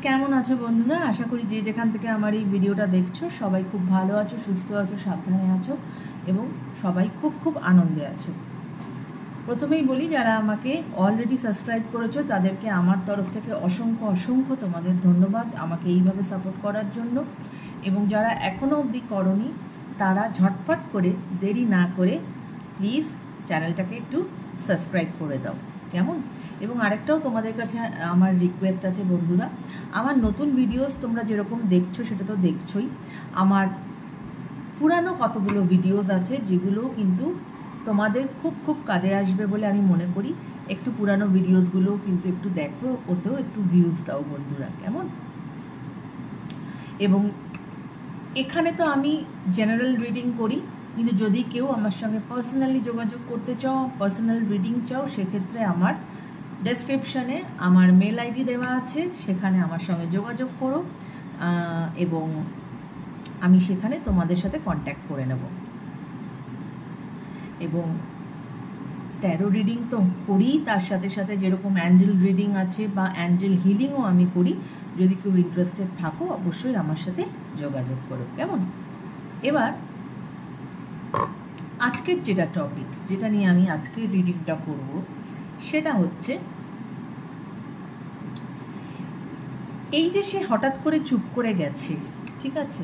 কেমন আছো বন্ধুরা? আশা করি যে যেখান থেকে আমার এই ভিডিওটা দেখছো সবাই খুব ভালো আছো, সুস্থ আছো, সাবধানে আছো এবং সবাই খুব খুব আনন্দে আছো। প্রথমেই বলি, যারা আমাকে অলরেডি সাবস্ক্রাইব করেছো তাদেরকে আমার তরফ থেকে অসংখ্য অসংখ্য তোমাদের ধন্যবাদ আমাকে এইভাবে সাপোর্ট করার জন্য। এবং যারা এখনও অবধি করোনি তারা ঝটপট করে, দেরি না করে প্লিজ চ্যানেলটাকে একটু সাবস্ক্রাইব করে দাও, কেমন? এবং আরেকটাও তোমাদের কাছে আমার রিকোয়েস্ট আছে বন্ধুরা, আমার নতুন ভিডিওস তোমরা যেরকম দেখছো সেটা তো দেখছোই, আমার পুরানো কতগুলো ভিডিওস আছে যেগুলো কিন্তু তোমাদের খুব খুব কাজে আসবে বলে আমি মনে করি। একটু পুরানো ভিডিওসগুলো কিন্তু একটু দেখো, ওতেও একটু ভিউজ দাও বন্ধুরা, কেমন? এবং এখানে তো আমি জেনারেল রিডিং করি, কিন্তু যদি কেউ আমার সঙ্গে পার্সোনালি যোগাযোগ করতে চাও, পার্সোনাল রিডিং চাও, সেক্ষেত্রে আমার ডেসক্রিপশানে আমার মেল আইডি দেওয়া আছে, সেখানে আমার সঙ্গে যোগাযোগ করো এবং আমি সেখানে তোমাদের সাথে কন্ট্যাক্ট করে নেব। এবং ট্যারো রিডিং তো করি, তার সাথে সাথে যেরকম অ্যাঞ্জেল রিডিং আছে বা অ্যাঞ্জেল হিলিংও আমি করি। যদি কেউ ইন্টারেস্টেড থাকো অবশ্যই আমার সাথে যোগাযোগ করো, কেমন? এবার আজকের যেটা টপিক, যেটা নিয়ে আমি আজকের রিডিংটা করব, সেটা হচ্ছে এই যে সে হঠাৎ করে চুপ করে গেছে, ঠিক আছে?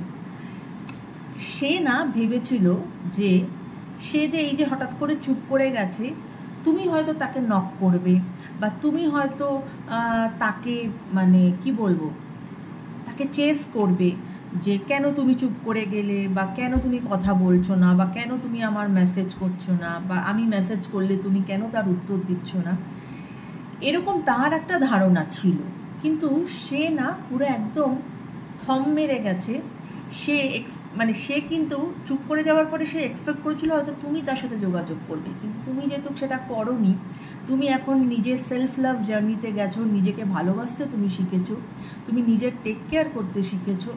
সে না ভেবেছিল যে সে যে এই যে হঠাৎ করে চুপ করে গেছে, তুমি হয়তো তাকে নক করবে বা তুমি হয়তো তাকে মানে কি বলবো, তাকে চেস করবে যে কেন তুমি চুপ করে গেলে, বা কেন তুমি কথা বলছো না, বা কেন তুমি আমার মেসেজ করছো না, বা আমি মেসেজ করলে তুমি কেন তার উত্তর দিচ্ছ না, এরকম তার একটা ধারণা ছিল। কিন্তু সে না পুরো একদম থম মেরে গেছে। সে কিন্তু চুপ করে যাওয়ার পরে সে এক্সপেক্ট করেছিল হয়তো তুমি তার সাথে যোগাযোগ করবে, কিন্তু তুমি যেহেতু সেটা করোনি, তুমি এখন নিজের সেলফ লাভ জার্নিতে গেছো, নিজেকে ভালোবাসতে তুমি শিখেছো, তুমি নিজের টেক কেয়ার করতে শিখেছো,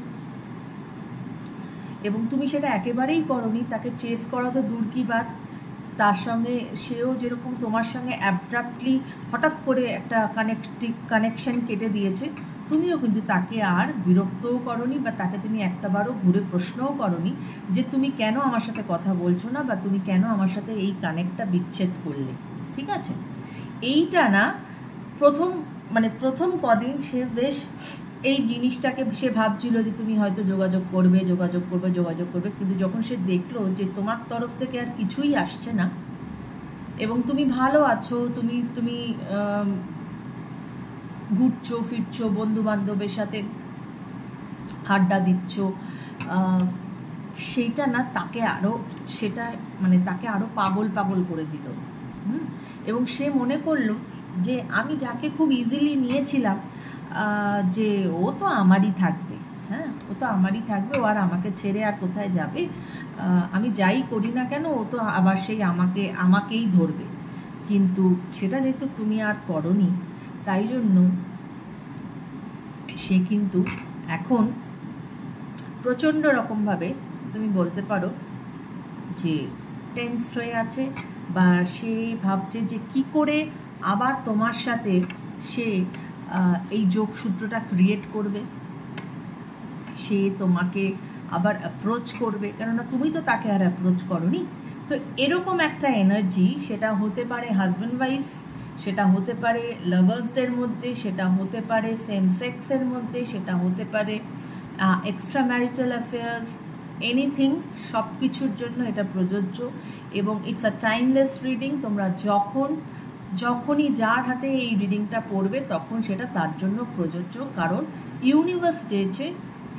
এবং তুমি সেটা একেবারেই করোনি। তাকে চেস করা তো দূর কি বাত, তার সঙ্গে সেও যেরকম তোমার সঙ্গে অ্যাব্রাপ্টলি হঠাৎ করে একটা কানেকশন কেটে দিয়েছে, তুমিও কিন্তু তাকে আর বিরক্তও করনি, বা তাকে তুমি একটাবারও ঘুরে প্রশ্নও করনি যে তুমি কেন আমার সাথে কথা বলছো না, বা তুমি কেন আমার সাথে এই কানেক্টটা বিচ্ছেদ করলে, ঠিক আছে? এইটা না প্রথম কদিন সে বেশ এই জিনিসটাকে সে ভাবছিল যে তুমি হয়তো যোগাযোগ করবে, কিন্তু যখন সে দেখলো যে তোমার তরফ থেকে আর কিছুই আসছে না এবং তুমি ভালো আছো, তুমি ঘুরছো ফিরছো, বন্ধু বান্ধবের সাথে আড্ডা দিচ্ছ, সেইটা না তাকে আরো পাগল করে দিল। এবং সে মনে করলো যে আমি যাকে খুব ইজিলি নিয়েছিলাম যে ও তো আমারই থাকবে, হ্যাঁ ও তো আমারই থাকবে, ও আর আমাকে ছেড়ে আর কোথায় যাবে, আমি যাই করি না কেন ও তো আবার সেই আমাকেই ধরবে। কিন্তু সেটা যেহেতু তুমি আর করনি, তাই জন্য সে কিন্তু এখন প্রচণ্ড রকমভাবে তুমি বলতে পারো যে টেন্সড হয়ে আছে, বা সে ভাবছে যে কি করে আবার তোমার সাথে সে এই যোগসূত্রটা ক্রিয়েট করবে, সে তোমাকে আবার অ্যাপ্রোচ করবে, কেননা তুমি তো তাকে আর অ্যাপ্রোচ করোনি। তো এরকম একটা এনার্জি, সেটা হতে পারে হাজব্যান্ড ওয়াইফ, সেটা হতে পারে লাভার্সদের মধ্যে, সেটা হতে পারে সেম সেক্সের মধ্যে, সেটা হতে পারে এক্সট্রা ম্যারিটাল অ্যাফেয়ার্স, এনিথিং, সব কিছুর জন্য এটা প্রযোজ্য। এবং ইটস আ টাইমলেস রিডিং। তোমরা যখনই যার হাতে এই রিডিংটা পড়বে তখন সেটা তার জন্য প্রযোজ্য, কারণ ইউনিভার্স চেয়েছে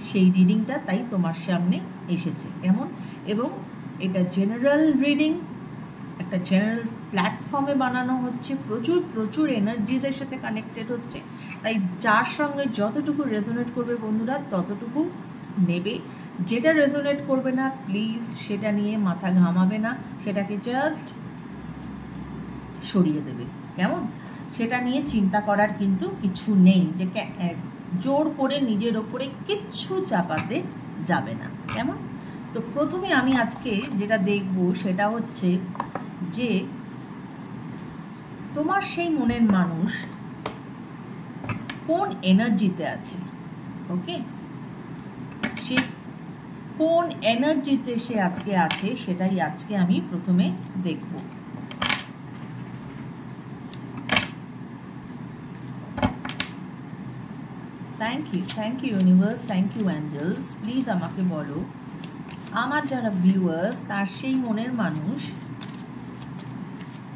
সেই রিডিংটা, তাই তোমার সামনে এসেছে এমন। এবং এটা জেনারেল রিডিং, একটা জেনারেল প্ল্যাটফর্মে বানানো হচ্ছে, প্রচুর এনার্জিদের সাথে কানেক্টেড হচ্ছে, তাই যার সঙ্গে যতটুকু রেজোনেট করবে বন্ধুরা ততটুকু নেবে। যেটা রেজোনেট করবে না প্লিজ সেটা নিয়ে মাথা ঘামাবে না, সেটাকে জাস্ট সরিয়ে দেবে, কেমন? সেটা নিয়ে চিন্তা করার কিন্তু কিছু নেই, যে জোর করে নিজের ওপরে কিচ্ছু চাপাতে যাবে না, কেমন? তো প্রথমে আমি আজকে যেটা দেখব সেটা হচ্ছে যে তোমার সেই মনের মানুষ কোন এনার্জিতে আছে, ওকে, সে কোন এনার্জিতে সে আজকে আছে সেটাই আজকে আমি প্রথমে দেখব। Thank you universe, thank you angels. Please আমাকে বলো আমার যারা ভিউয়ার্স তার সেই মনের মানুষ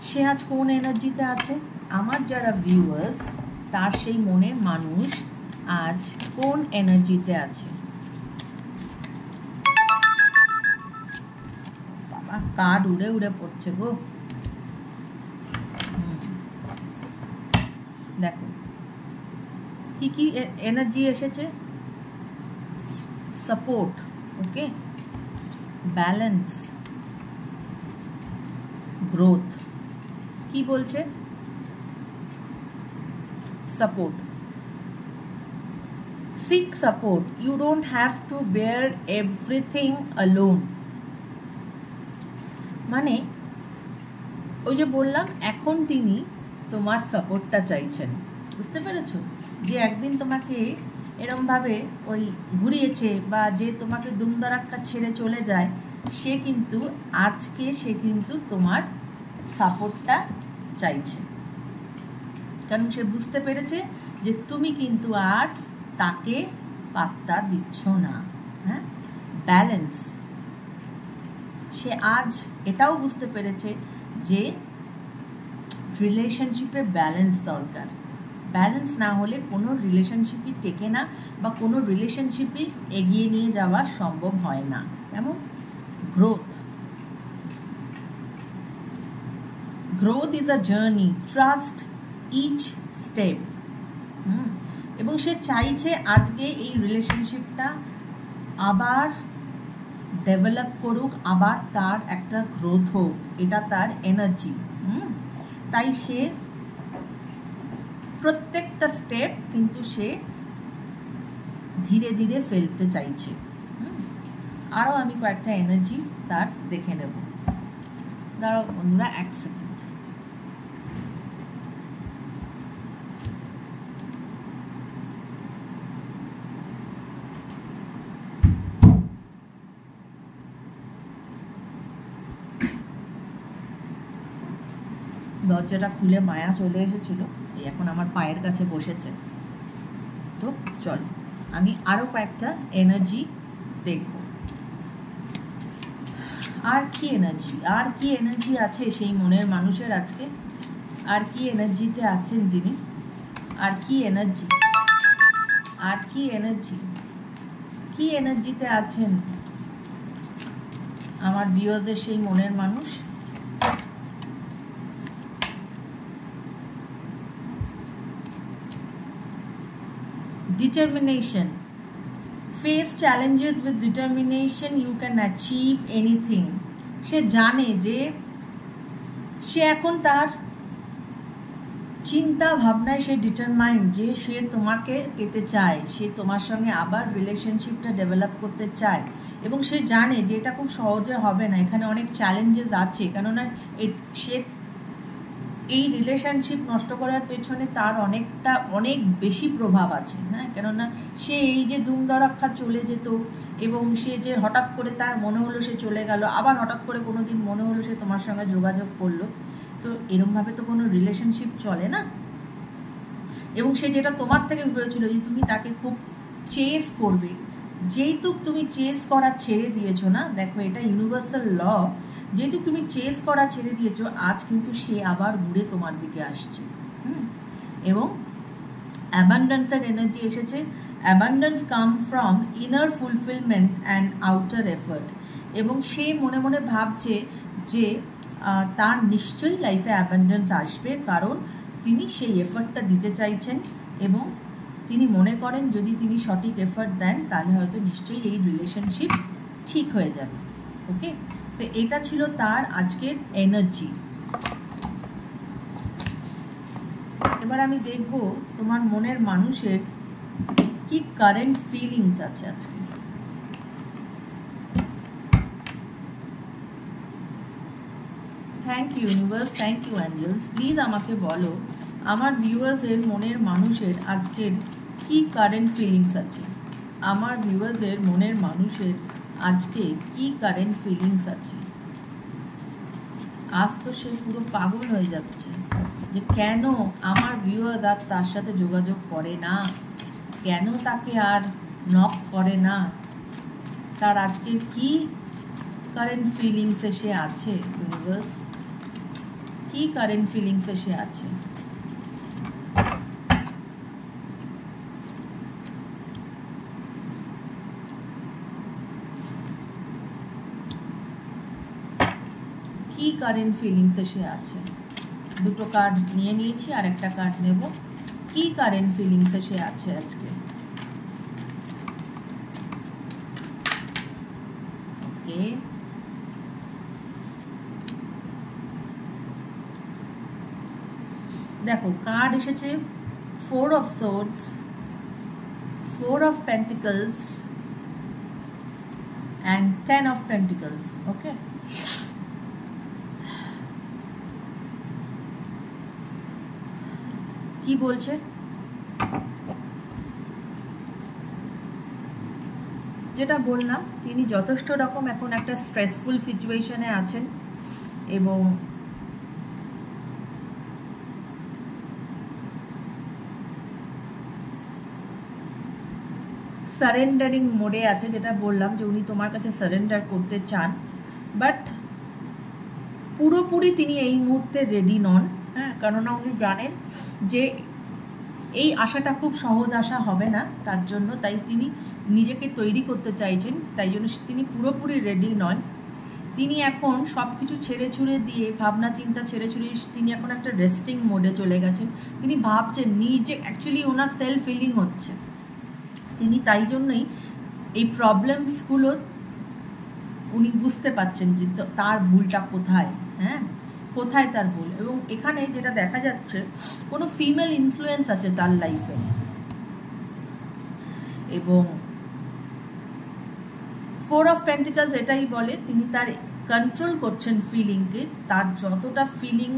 সে আজ কোন এনার্জিতে আছে। আমার যারা ভিউয়ার্স তার সেই মনের মানুষ আজ কোন এনার্জিতে আছে। বাবা, কার্ড উড়ে উড়ে পড়ছে গো। দেখো কি কি এনার্জি এসেছে। সাপোর্ট, ওকে, ব্যালেন্স, গ্রোথ। কি বলছে? Support, seek support, you don't have to bear everything alone। মানে ওই যে বললাম এখন তিনি তোমার সাপোর্টটা চাইছেন, বুঝতে পেরেছো? যে একদিন তোমাকে এরমভাবে ওই ঘুরিয়েছে বা যে তোমাকে দুমদারাক্কা ছেড়ে চলে যায়, সে কিন্তু আজকে সে কিন্তু তোমার সাপোর্টটা চাইছে, কারণ সে বুঝতে পেরেছে যে তুমি কিন্তু আর তাকে পাত্তা দিচ্ছ না। হ্যাঁ, ব্যালেন্স, সে আজ এটাও বুঝতে পেরেছে যে রিলেশনশিপে ব্যালেন্স দরকার। ব্যালেন্স না হলে কোনো রিলেশনশিপই টেকে না বা কোনো রিলেশনশিপই এগিয়ে নিয়ে যাওয়া সম্ভব হয় না। কেমন? Growth, growth is a journey, trust each step. এবং সে চাইছে আজকে এই রিলেশনশিপটা আবার ডেভেলপ করুক, আবার তার একটা গ্রোথ হোক, এটা তার এনার্জি। তাই সে প্রত্যেকটা স্টেপ কিন্তু সে ধীরে ধীরে ফেলতে চাইছে। আরও আমি কয়েকটা এনার্জি তার দেখে নেব। দাঁড়াও বন্ধুরা, এক সেকেন্ড। দরজাটা খুলে মায়া চলে এসেছিল, এই এখন আমার পায়ের কাছে বসেছে। তো চল আমি আরও কয়েকটা এনার্জি দেখব। আর কি এনার্জি আছে সেই মনের মানুষের আজকে? আর কি এনার্জিতে আছেন তিনি? আর কি এনার্জিতে আছেন আমার ভিউয়ার্সের সেই মনের মানুষ? Determination. Face challenges with determination, you can achieve anything. সে জানে যে সে এখন তার চিন্তা ভাবনায় সে ডিটারমাইন্ড যে সে তোমাকে পেতে চায়, সে তোমার সঙ্গে আবার রিলেশনশিপটা ডেভেলপ করতে চায়, এবং সে জানে যে এটা খুব সহজে হবে না, এখানে অনেক চ্যালেঞ্জেস আছে, কেননা সে এই রিলেশনশিপ নষ্ট করার পেছনে তার অনেক বেশি প্রভাব আছে। হ্যাঁ, কেননা সে এই যে দুমদারাক্কা চলে যেত এবং সে যে হঠাৎ করে তার মনে হলো সে চলে গেল, আবার হঠাৎ করে কোনো দিন মনে হলো সে তোমার সঙ্গে যোগাযোগ করলো, তো এরমভাবে তো কোনো রিলেশনশিপ চলে না। এবং সে যেটা তোমার থেকে ভেবেছিল যে তুমি তাকে খুব চেস করবে, যেহেতু তুমি চেস করা ছেড়ে দিয়েছো না, দেখো এটা ইউনিভার্সাল ল, যেহেতু তুমি চেস করা ছেড়ে দিয়েছো, আজ কিন্তু সে আবার ঘুরে তোমার দিকে আসছে। এবং অ্যাবান্ডেন্সের এনার্জি এসেছে। Abundance come from inner fulfilment and outer effort. এবং সে মনে মনে ভাবছে যে তার নিশ্চয়ই লাইফে অ্যাবান্ডেন্স আসবে, কারণ তিনি সেই এফার্টটা দিতে চাইছেন এবং তিনি মনে করেন যদি তিনি সঠিক এফার্ট দেন তাহলে হয়তো নিশ্চয়ই এই রিলেশনশিপ ঠিক হয়ে যাবে। ওকে, তো এটা ছিল তার আজকের এনার্জি। এবার আমি দেখব তোমার মনের মানুষের কি কারেন্ট ফিলিংস আছে আজকে। Thank you universe, thank you angels. Please আমাকে বলো আমার ভিউয়ার্সের মনের মানুষের আজকের কি কারেন্ট ফিলিংস আছে। আমার ভিউয়ারদের মনের মানুষের আজকে কি কারেন্ট ফিলিংস আছে। আজ তো সে পুরো পাগল হয়ে যাচ্ছে যে কেন আমার ভিউয়ার্স আর তার সাথে যোগাযোগ করে না, কেন তাকে আর নক করে না, তার আজকে কি কারেন্ট ফিলিংস এসে আছে। ইউনিভার্স কি কারেন্ট ফিলিংস এসে আছে। কি কারেন্ট ফিলিংস এসে আছে। দুটো কার্ড নিয়ে নিয়েছি, আর একটা কার্ড নেব। কি কারেন্ট ফিলিংস এসে আছে আজকে। ওকে, দেখো কার্ড এসেছে 4 of Swords, 4 of Pentacles and 10 of Pentacles. ওকে, কি বলছে, যেটা বললাম তিনি যথেষ্ট রকম এখন একটা স্ট্রেসফুল সিচুয়েশনে আছেন এবং সারেন্ডারিং মোডে আছে, যেটা বললাম যে উনি তোমার কাছে সারেন্ডার করতে চান, বাট পুরোপুরি তিনি এই মুহূর্তে রেডি নন। হ্যাঁ, কেননা উনি জানেন যে এই আশাটা খুব সহজ আশা হবে না তার জন্য, তাই তিনি নিজেকে তৈরি করতে চাইছেন, তাই জন্য তিনি পুরোপুরি রেডি নন। তিনি এখন সব কিছু ছেড়ে ছুড়ে দিয়ে, ভাবনা চিন্তা ছেড়ে ছুড়ে তিনি এখন একটা রেস্টিং মোডে চলে গেছেন। তিনি ভাবছেন নিজে, অ্যাকচুয়ালি ওনার সেলফ ফিলিং হচ্ছে, তিনি তাই জন্যই এই প্রবলেমসগুলো উনি বুঝতে পারছেন যে তার ভুলটা কোথায়। হ্যাঁ, কোথায় তার ভুল। এবং এখানে যেটা দেখা যাচ্ছে কোনো ফিমেল ইনফ্লুয়েন্স আছে তার লাইফে, এবং 4 of Pentacles এটাই বলে তিনি তার কন্ট্রোল করছেন ফিলিংকে, তার যতটা ফিলিং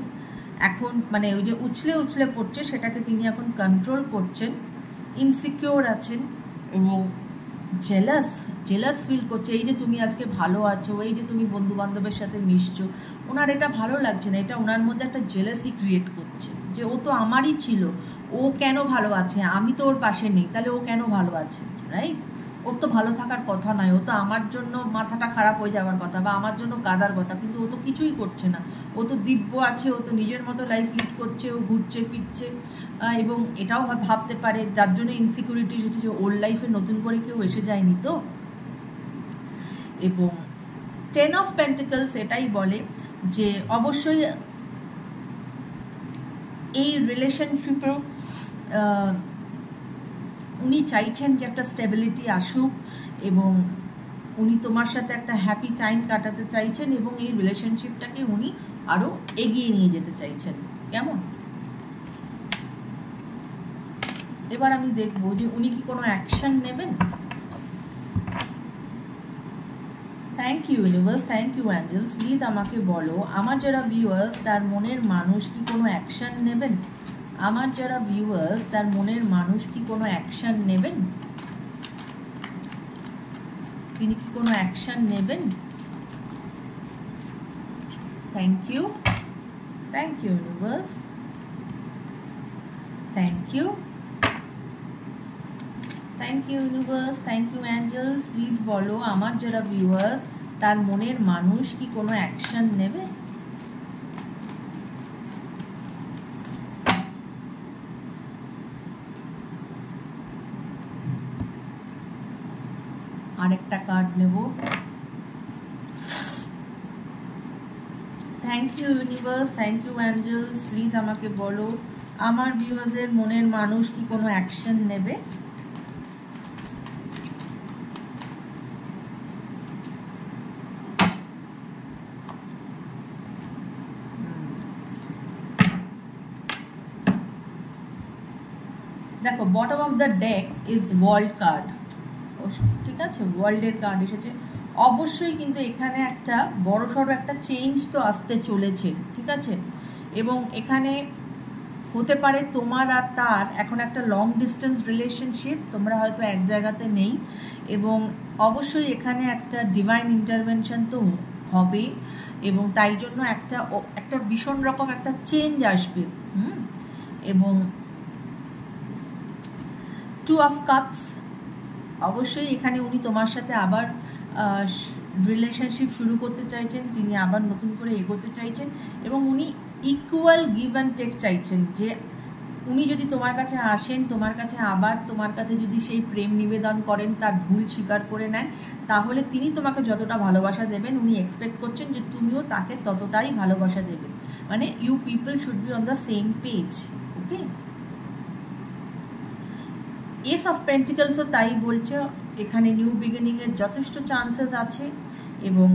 এখন মানে ওই যে উছলে উছলে পড়ছে সেটাকে তিনি এখন কন্ট্রোল করছেন। ইনসিকিওর আছেন এবং জেলাস ফিল করছে। এই যে তুমি আজকে ভালো আছো, এই যে তুমি বন্ধু বান্ধবের সাথে মিশছো, ওনার এটা ভালো লাগছে না, এটা ওনার মধ্যে একটা জেলাসি ক্রিয়েট করছে যে ও তো আমারই ছিল, ও কেন ভালো আছে, আমি তো ওর পাশে নেই, তাহলে ও কেন ভালো আছে, রাইট? ওর তো ভালো থাকার কথা নয়, ও তো আমার জন্য মাথাটা খারাপ হয়ে যাওয়ার কথা বা আমার জন্য কাঁদার কথা, কিন্তু ও তো কিছুই করছে না, ও তো দিব্য আছে, ও তো নিজের মতো লাইফ লিড করছে, ও ঘুরছে ফিরছে, এবং এটাও ভাবতে পারে যার জন্য ইনসিকিউরিটি হচ্ছে যে ওর লাইফে নতুন করে কেউ এসে যায়নি তো। এবং 10 of Pentacles এটাই বলে যে অবশ্যই এই রিলেশনশিপে উনি চাইছেন যে একটা স্টেবিলিটি আসুক এবং উনি তোমার সাথে একটা হ্যাপি টাইম কাটাতে চাইছেন এবং এই রিলেশনশিপটাকে উনি আরও এগিয়ে নিয়ে যেতে চাইছেন। কেমন? এবার আমি দেখবো যে উনি কি কোনো অ্যাকশন নেবেন। Thank you universe, thank you angels. Please আমাকে বলো আমার যারা ভিউয়ার্স তার মনের মানুষ কি কোনো অ্যাকশন নেবেন। আমার যারা ভিউয়ার্স তার মনের মানুষ কি কোনো অ্যাকশন নেবেন, তিনি কি কোনো অ্যাকশন নেবেন। Thank you universe, thank you universe, thank you angels. Please বলো আমার যারা ভিউয়ার্স তার মনের মানুষ কি কোনো অ্যাকশন নেবে। আরেকটা কার্ড নেব। Thank you universe, thank you angels. Please আমাকে বলো আমার ভিউয়ার্সের মনের মানুষ কি কোনো অ্যাকশন নেবে। দেখো bottom of the deck is world card, ঠিক আছে, ওয়ার্ল্ডের কার্ড এসেছে। অবশ্যই কিন্তু এখানে একটা বড়সড় একটা চেঞ্জ তো আসতে চলেছে, ঠিক আছে। এবং এখানে হতে পারে তোমার আর তার এখন একটা লং ডিস্টেন্স রিলেশনশিপ, তোমরা হয়তো এক জায়গাতে নেই, এবং অবশ্যই এখানে একটা ডিভাইন ইন্টারভেনশন তো হবে, এবং তাই জন্য একটা ভীষণ রকম একটা চেঞ্জ আসবে। এবং 2 অফ কাপস, অবশ্যই এখানে উনি তোমার সাথে আবার রিলেশনশিপ শুরু করতে চাইছেন, তিনি আবার নতুন করে এগোতে চাইছেন, এবং উনি ইকুয়াল গিভ অ্যান্ড টেক চাইছেন। যে উনি যদি তোমার কাছে আসেন, তোমার কাছে যদি সেই প্রেম নিবেদন করেন, তার ভুল স্বীকার করে নেন, তাহলে তিনি তোমাকে যতটা ভালোবাসা দেবেন উনি এক্সপেক্ট করছেন যে তুমিও তাকে ততটাই ভালোবাসা দেবে। মানে you people should be on the same page. Okay, ace of পেন্টিকলসও তাই বলছে, এখানে নিউ বিগিনিংয়ের যথেষ্ট চান্সেস আছে, এবং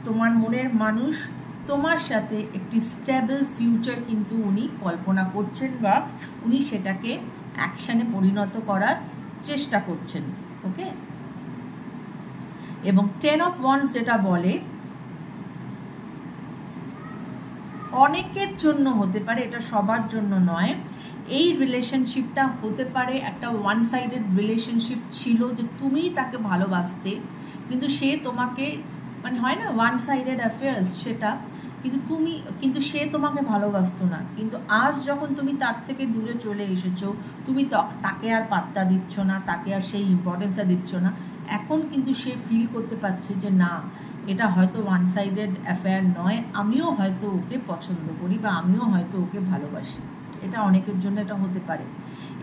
তোমার মনের মানুষ তোমার সাথে একটি স্টেবল ফিউচার কিন্তু উনি কল্পনা করছেন, বা উনি সেটাকে অ্যাকশনে পরিণত করার চেষ্টা করছেন। ওকে, এবং 10 অফ ওয়ান্ডস যেটা বলে অনেকের জন্য হতে পারে, এটা সবার জন্য নয়, এই রিলেশনশিপটা হতে পারে একটা ওয়ান সাইডেড রিলেশনশিপ ছিল, যে তুমিই তাকে ভালোবাসতে, কিন্তু সে তোমাকে, মানে হয় না ওয়ান সাইডেড অ্যাফেয়ার্স, সেটা কিন্তু সে তোমাকে ভালোবাসতো না, কিন্তু আজ যখন তুমি তার থেকে দূরে চলে এসেছো, তুমি তাকে আর পাত্তা দিচ্ছ না, তাকে আর সেই ইম্পর্টেন্সটা দিচ্ছ না, এখন কিন্তু সে ফিল করতে পারছে যে না, এটা হয়তো ওয়ান সাইডেড অ্যাফেয়ার নয়, আমিও হয়তো ওকে পছন্দ করি, বা আমিও হয়তো ওকে ভালোবাসি। এটা অনেকের জন্য এটা হতে পারে,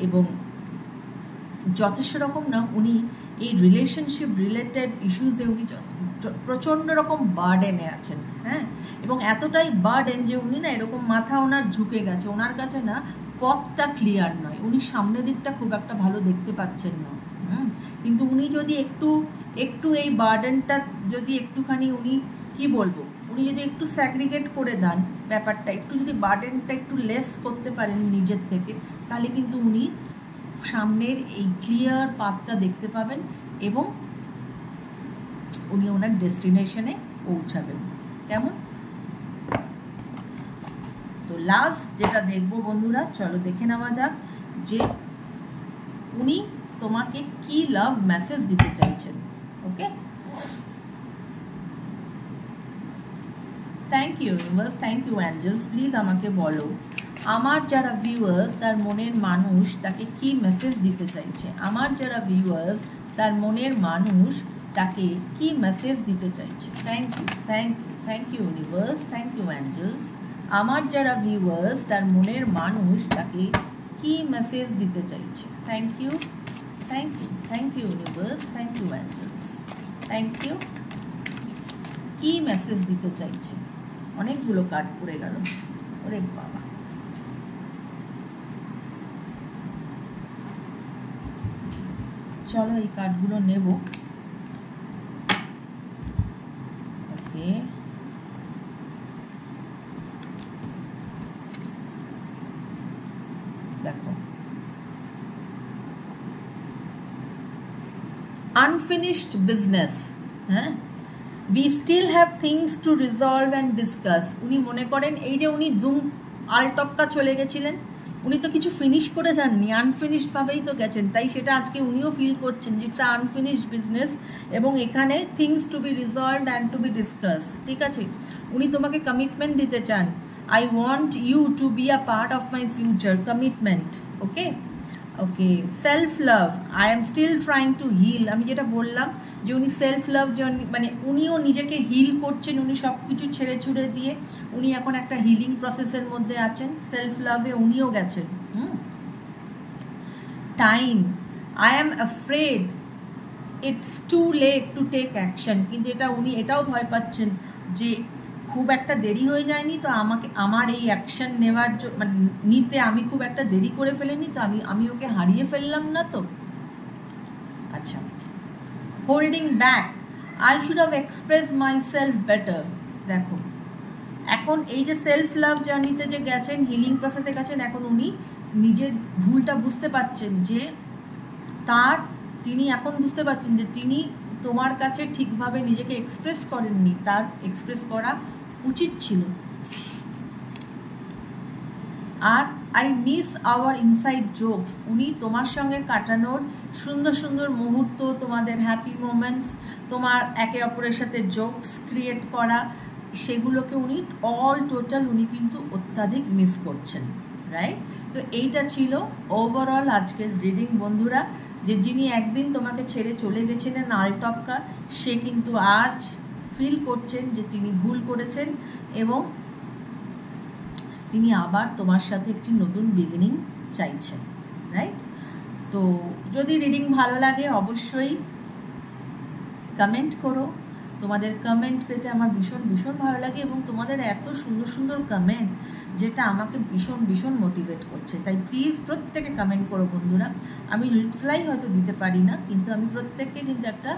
এবং যথেষ্ট রকম না উনি এই রিলেশনশিপ রিলেটেড ইস্যুসে উনি প্রচণ্ড রকম বার্ডেনে আছেন। হ্যাঁ, এবং এতটাই বার্ডেন যে উনি না এরকম মাথা ওনার ঝুঁকে গেছে, ওনার কাছে না পথটা ক্লিয়ার নয়, উনি সামনের দিকটা খুব একটা ভালো দেখতে পাচ্ছেন না। কিন্তু উনি যদি একটু এই বার্ডেনটা যদি একটুখানি উনি উনি যদি একটু স্যাগ্রিগেট করে দেন ব্যাপারটা, একটু যদি বার্ডেনটা একটু লেস করতে পারেন নিজের থেকে, তাহলে কিন্তু উনি সামনের এই ক্লিয়ার পাথটা দেখতে পাবেন, এবং উনি ওনার ডেস্টিনেশনে পৌঁছাবেন। কেমন? তো লাস্ট যেটা দেখবো বন্ধুরা, চলো দেখে নেওয়া যাক যে উনি তোমাকে কি লাভ মেসেজ দিতে চাইছেন। Okay, thank you universe, thank you angels. Please আমাকে বলো আমার যারা ভিউয়ার্স তার মনের মানুষ তাকে কি মেসেজ দিতে চাইছে। আমার যারা ভিউয়ার্স তার মনের মানুষ তাকে কি মেসেজ দিতে চাইছে। Thank you, thank you, thank you universe, thank you angels. আমার যারা ভিউয়ার্স তার মনের মানুষ তাকে কি মেসেজ দিতে চাইছে। Thank you, thank you, thank you universe, thank you angels, thank you. কি মেসেজ দিতে চাইছে? অনেকগুলো কার্ড পড়ে গেল, ওরে বাবা। চলো এই কার্ডগুলো নেব। ওকে, দেখো আনফিনিশড বিজনেস। হ্যাঁ, we still have things to resolve and discuss। উনি মনে করেন এই যে উনি আলটপকা চলে গেছিলেন, উনি তো কিছু ফিনিশ করে যাননি, আনফিনিশড ভাবেই তো গেছেন, তাই সেটা আজকে উনিও ফিল করছেন যে ইটস আ আনফিনিশড বিজনেস, এবং এখানে things to be resolved and to be discuss. ঠিক আছে, উনি তোমাকে কমিটমেন্ট দিতে চান। I want you to be a part of my future, commitment. Okay, okay, self love, I am still trying to heal. আমি যেটা বললাম যে উনি সেলফ লাভ জার্নি, মানে উনিও নিজেকে হিল করছেন, উনি সব কিছু ছেড়ে ছুড়ে দিয়ে উনি এখন একটা হিলিং প্রসেসের মধ্যে আছেন, সেলফ লাভে উনিও গেছেন। Time, I am afraid it's too late to take action. কিন্তু উনি এটাও ভয় পাচ্ছেন যে খুব একটা দেরি হয়ে যায়নি তো, আমার এই অ্যাকশন নেওয়ার মানে নিতে আমি খুব একটা দেরি করে ফেলিনি তো, আমি ওকে হারিয়ে ফেললাম না তো। আচ্ছা, holding back, I should have express my self better. দেখো এখন এই যে সেলফ লাভ জার্নিতে যে গেছেন, হিলিং প্রসেসে গেছেন, এখন উনি নিজের ভুলটা বুঝতে পারছেন যে তিনি এখন বুঝতে পারছেন যে তিনি তোমার কাছে ঠিকভাবে নিজেকে এক্সপ্রেস করেননি, তার এক্সপ্রেস করা উচিত ছিল। আর I miss our inside jokes, উনি তোমার সঙ্গে কাটানোর সুন্দর সুন্দর মুহূর্ত, তোমাদের হ্যাপি মোমেন্টস, তোমার একে অপরের সাথে জোকস ক্রিয়েট করা, সেগুলোকে উনি অল টোটাল উনি কিন্তু অত্যাধিক মিস করছেন, রাইট? তো এইটা ছিল ওভারঅল আজকের রিডিং বন্ধুরা। যে যিনি একদিন তোমাকে ছেড়ে চলে গেছিলেন আলটপকা, সে কিন্তু আজ ফিল করছেন যে তিনি ভুল করেছেন এবং তিনি আবার তোমার সাথে একটি নতুন বিগিনিং চাইছেন, রাইট? তো যদি রিডিং ভালো লাগে অবশ্যই কমেন্ট করো। তোমাদের কমেন্ট পেতে আমার ভীষণ ভীষণ ভালো লাগে এবং তোমাদের এত সুন্দর সুন্দর কমেন্ট যেটা আমাকে ভীষণ ভীষণ মোটিভেট করছে। তাই প্লিজ প্রত্যেকে কমেন্ট করো বন্ধুরা। আমি রিপ্লাই হয়তো দিতে পারি না, কিন্তু আমি প্রত্যেককে কিন্তু একটা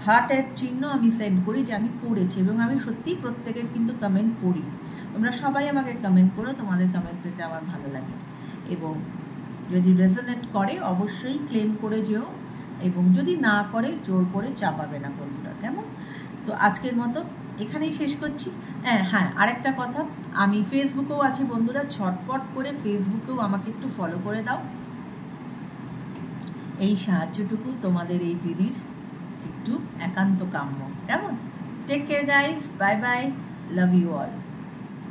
হার্টের চিহ্ন আমি সেন্ড করি যে আমি পড়েছি, এবং আমি সত্যিই প্রত্যেকের কিন্তু কমেন্ট পড়ি। তোমরা সবাই আমাকে কমেন্ট করো, তোমাদের কমেন্ট পেতে আমার ভালো লাগে। এবং যদি রেজোনেট করে অবশ্যই ক্লেম করে যেও, এবং যদি না করে জোর করে চাপাবে না বন্ধুরা, কেমন? তো আজকের মতো এখানেই শেষ করছি। হ্যাঁ, আরেকটা কথা, আমি ফেসবুকেও আছি বন্ধুরা, ঝটপট করে ফেসবুকেও আমাকে একটু ফলো করে দাও। এই সাহায্যটুকু তোমাদের এই দিদির একটু একান্ত কাম্য, কেমন? Take care guys, bye bye, love you all.